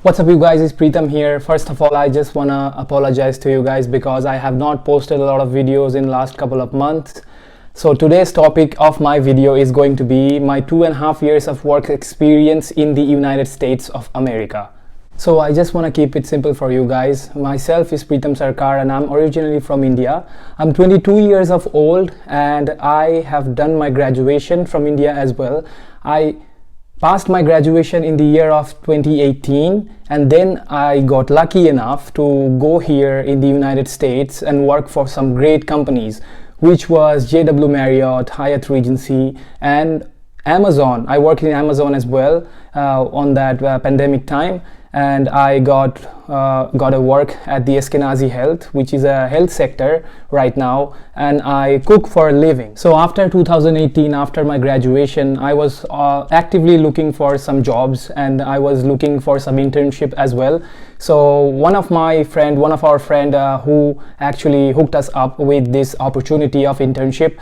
What's up you guys, it's Preetham here. First of all, I just wanna apologize to you guys because I have not posted a lot of videos in last couple of months. So today's topic of my video is going to be my 2.5 years of work experience in the United States of America. So I just want to keep it simple for you guys. Myself is Preetham Sarkar and I'm originally from India. I'm 22 years of old and I have done my graduation from India as well. I passed my graduation in the year of 2018 and then I got lucky enough to go here in the United States and work for some great companies, which was JW Marriott, Hyatt Regency and Amazon. I worked in Amazon as well on that pandemic time, and I got a work at the Eskenazi Health, which is a health sector right now, and I cook for a living. So after 2018, after my graduation, I was actively looking for some jobs and I was looking for some internship as well. So one of our friend who actually hooked us up with this opportunity of internship.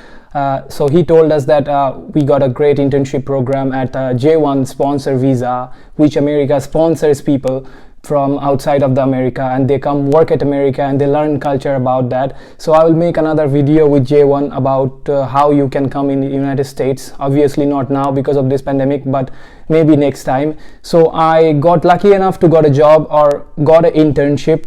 So he told us that we got a great internship program at J1 sponsor visa, which America sponsors people from outside of the America and they come work at America and they learn culture about that. So I will make another video with J1 about how you can come in the United States. Obviously not now because of this pandemic, but maybe next time. So I got lucky enough to got a job or got an internship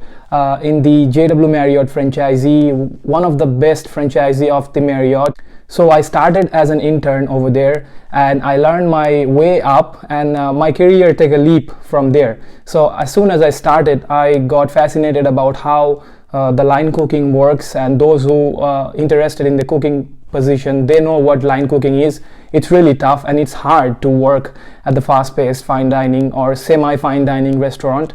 in the JW Marriott franchisee, one of the best franchisee of the Marriott. So I started as an intern over there and I learned my way up and my career took a leap from there. So as soon as I started, I got fascinated about how the line cooking works, and those who are interested in the cooking position, they know what line cooking is. It's really tough and it's hard to work at the fast-paced fine dining or semi-fine dining restaurant.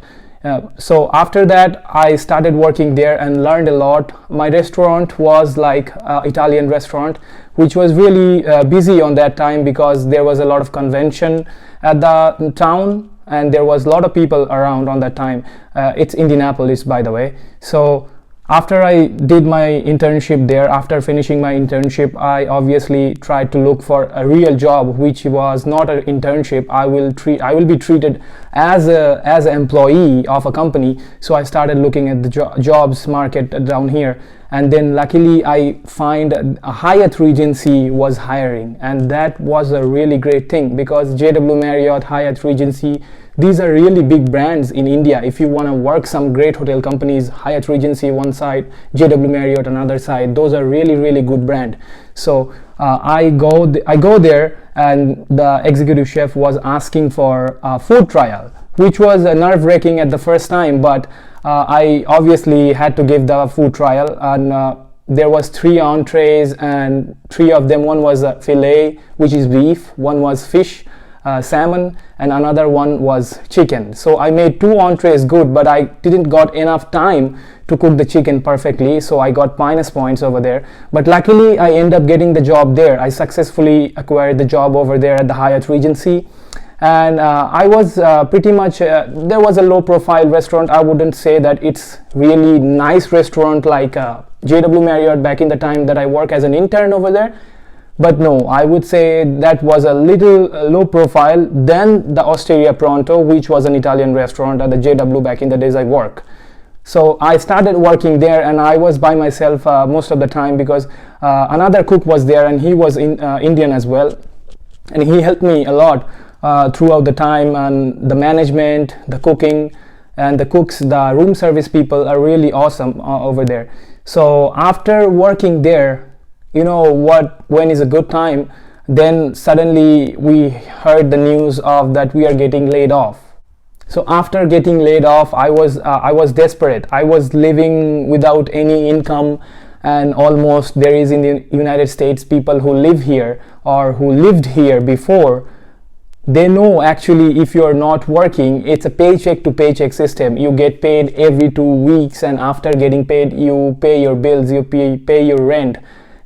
So after that I started working there and learned a lot. My restaurant was like Italian restaurant, which was really busy on that time because there was a lot of convention at the town and there was a lot of people around on that time. It's Indianapolis, by the way. So after I did my internship there, after finishing my internship, I obviously tried to look for a real job, which was not an internship. I will be treated as an employee of a company. So I started looking at the jobs market down here, and then luckily I find a Hyatt Regency was hiring, and that was a really great thing because JW Marriott, Hyatt Regency, these are really big brands in India. If you want to work some great hotel companies, Hyatt Regency one side, JW Marriott another side, those are really good brand. So I go there and the executive chef was asking for a food trial, which was nerve-wracking at the first time, but I obviously had to give the food trial, and there was 3 entrees and 3 of them, one was a filet, which is beef, one was fish, salmon, and another one was chicken. So I made 2 entrees good, but I didn't got enough time to cook the chicken perfectly, so I got minus points over there. But luckily I ended up getting the job there. I successfully acquired the job over there at the Hyatt Regency, and I was pretty much there was a low profile restaurant. I wouldn't say that it's really nice restaurant like JW Marriott back in the time that I work as an intern over there. But no, I would say that was a little low profile than the Osteria Pronto, which was an Italian restaurant at the JW back in the days I work. So I started working there and I was by myself most of the time because another cook was there and he was Indian as well, and he helped me a lot throughout the time, and the management, the cooking and the cooks, the room service people are really awesome over there. So after working there, you know when is a good time, then suddenly we heard the news of that we are getting laid off. So after getting laid off, I was desperate. I was living without any income, and almost there is in the United States people who live here or who lived here before. They know actually if you're not working, it's a paycheck to paycheck system. You get paid every 2 weeks, and after getting paid you pay your bills, you pay your rent,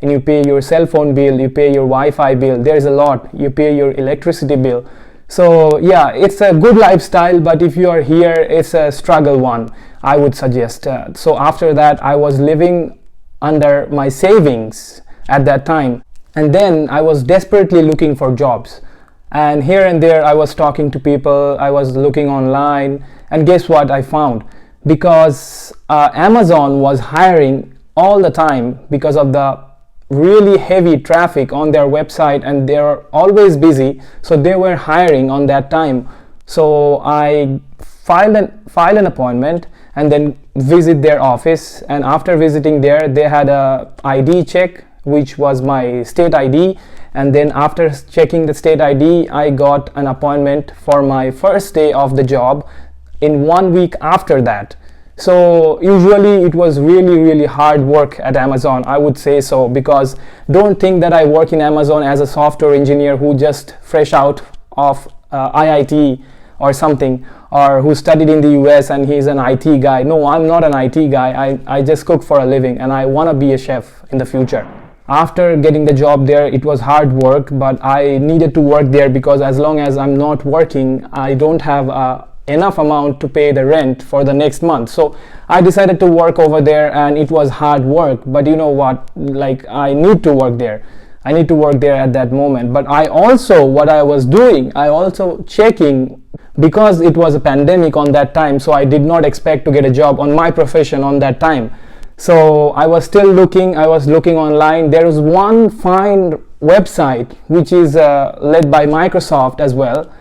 and you pay your cell phone bill, you pay your Wi-Fi bill, there's a lot, you pay your electricity bill. So yeah, it's a good lifestyle, but if you are here, it's a struggle one, I would suggest. So after that, I was living under my savings at that time, and then I was desperately looking for jobs. and here and there I was talking to people, I was looking online, and guess what I found? Because Amazon was hiring all the time because of the really heavy traffic on their website, and they're always busy, so they were hiring on that time. So I filed an appointment and then visit their office, and after visiting there, they had a ID check, which was my state ID, and then after checking the state ID, I got an appointment for my first day of the job in 1 week after that. So usually it was really hard work at Amazon, I would say so, because don't think that I work in Amazon as a software engineer who just fresh out of IIT or something, or who studied in the US and he's an IT guy. No, I'm not an IT guy. I just cook for a living, and I want to be a chef in the future. After getting the job there, it was hard work, but I needed to work there because as long as I'm not working, I don't have enough amount to pay the rent for the next month. So I decided to work over there, and it was hard work, but you know what, like, I need to work there. I need to work there at that moment. But what I was doing, I also checking, because it was a pandemic on that time, so I did not expect to get a job on my profession on that time. So I was still looking, I was looking online. There is one fine website which is led by Microsoft as well,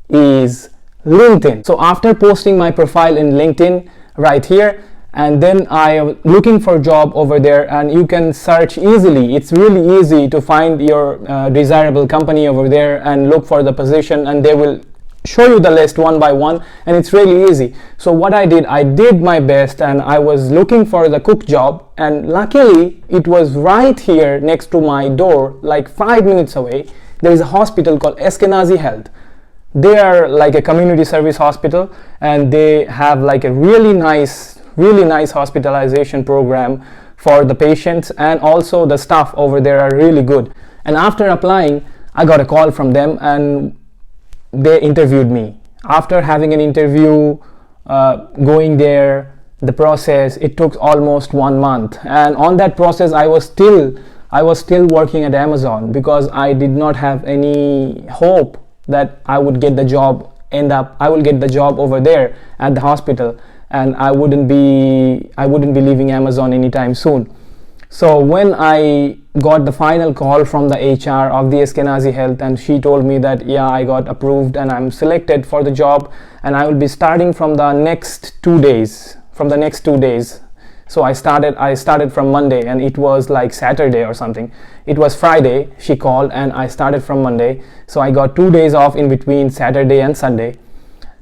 is LinkedIn. So after posting my profile in LinkedIn right here, and then I am looking for a job over there, and you can search easily. It's really easy to find your desirable company over there and look for the position, and they will show you the list one by one, and it's really easy. So what I did my best, and I was looking for the cook job, and luckily it was right here next to my door, like 5 minutes away. There is a hospital called Eskenazi Health. They are like a community service hospital, and they have like a really nice hospitalization program for the patients, and also the staff over there are really good. And after applying, I got a call from them, and they interviewed me. After having an interview, going there, the process, it took almost 1 month, and on that process I was still working at Amazon, because I did not have any hope that I would get the job, I will get the job over there at the hospital, and I wouldn't be leaving Amazon anytime soon. So when I got the final call from the HR of the Eskenazi Health, and she told me that yeah, I got approved and I'm selected for the job, and I will be starting from the next 2 days. So I started from Monday, and it was like Saturday or something. It was Friday, she called, and I started from Monday. So I got 2 days off in between Saturday and Sunday.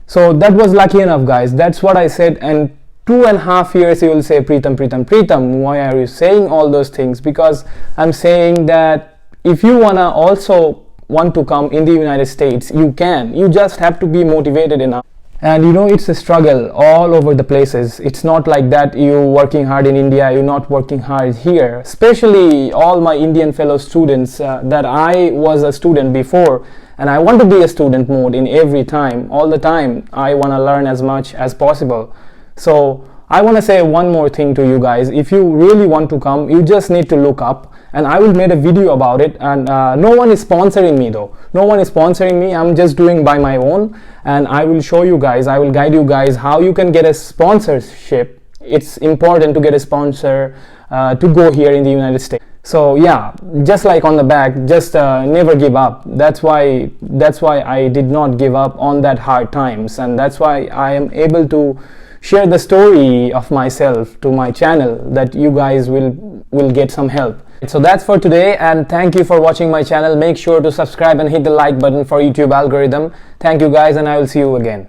So that was lucky enough, guys. That's what I said. And 2.5 years you will say, Pritam, why are you saying all those things? Because I'm saying that if you want to come in the United States, you can. You just have to be motivated enough. And you know, it's a struggle all over the places. It's not like that you working hard in India, you're not working hard here. Especially all my Indian fellow students, that I was a student before, and I want to be a student mode in every time, all the time. I want to learn as much as possible. So I want to say one more thing to you guys. If you really want to come, you just need to look up, and I will make a video about it. And no one is sponsoring me though. No one is sponsoring me. I'm just doing by my own, and I will show you guys, I will guide you guys how you can get a sponsorship. It's important to get a sponsor to go here in the United States. So yeah, just like on the back, just never give up. That's why I did not give up on that hard times, and that's why I am able to share the story of myself to my channel, that you guys will get some help. So that's for today, and thank you for watching my channel. Make sure to subscribe and hit the like button for YouTube algorithm. Thank you guys, and I will see you again.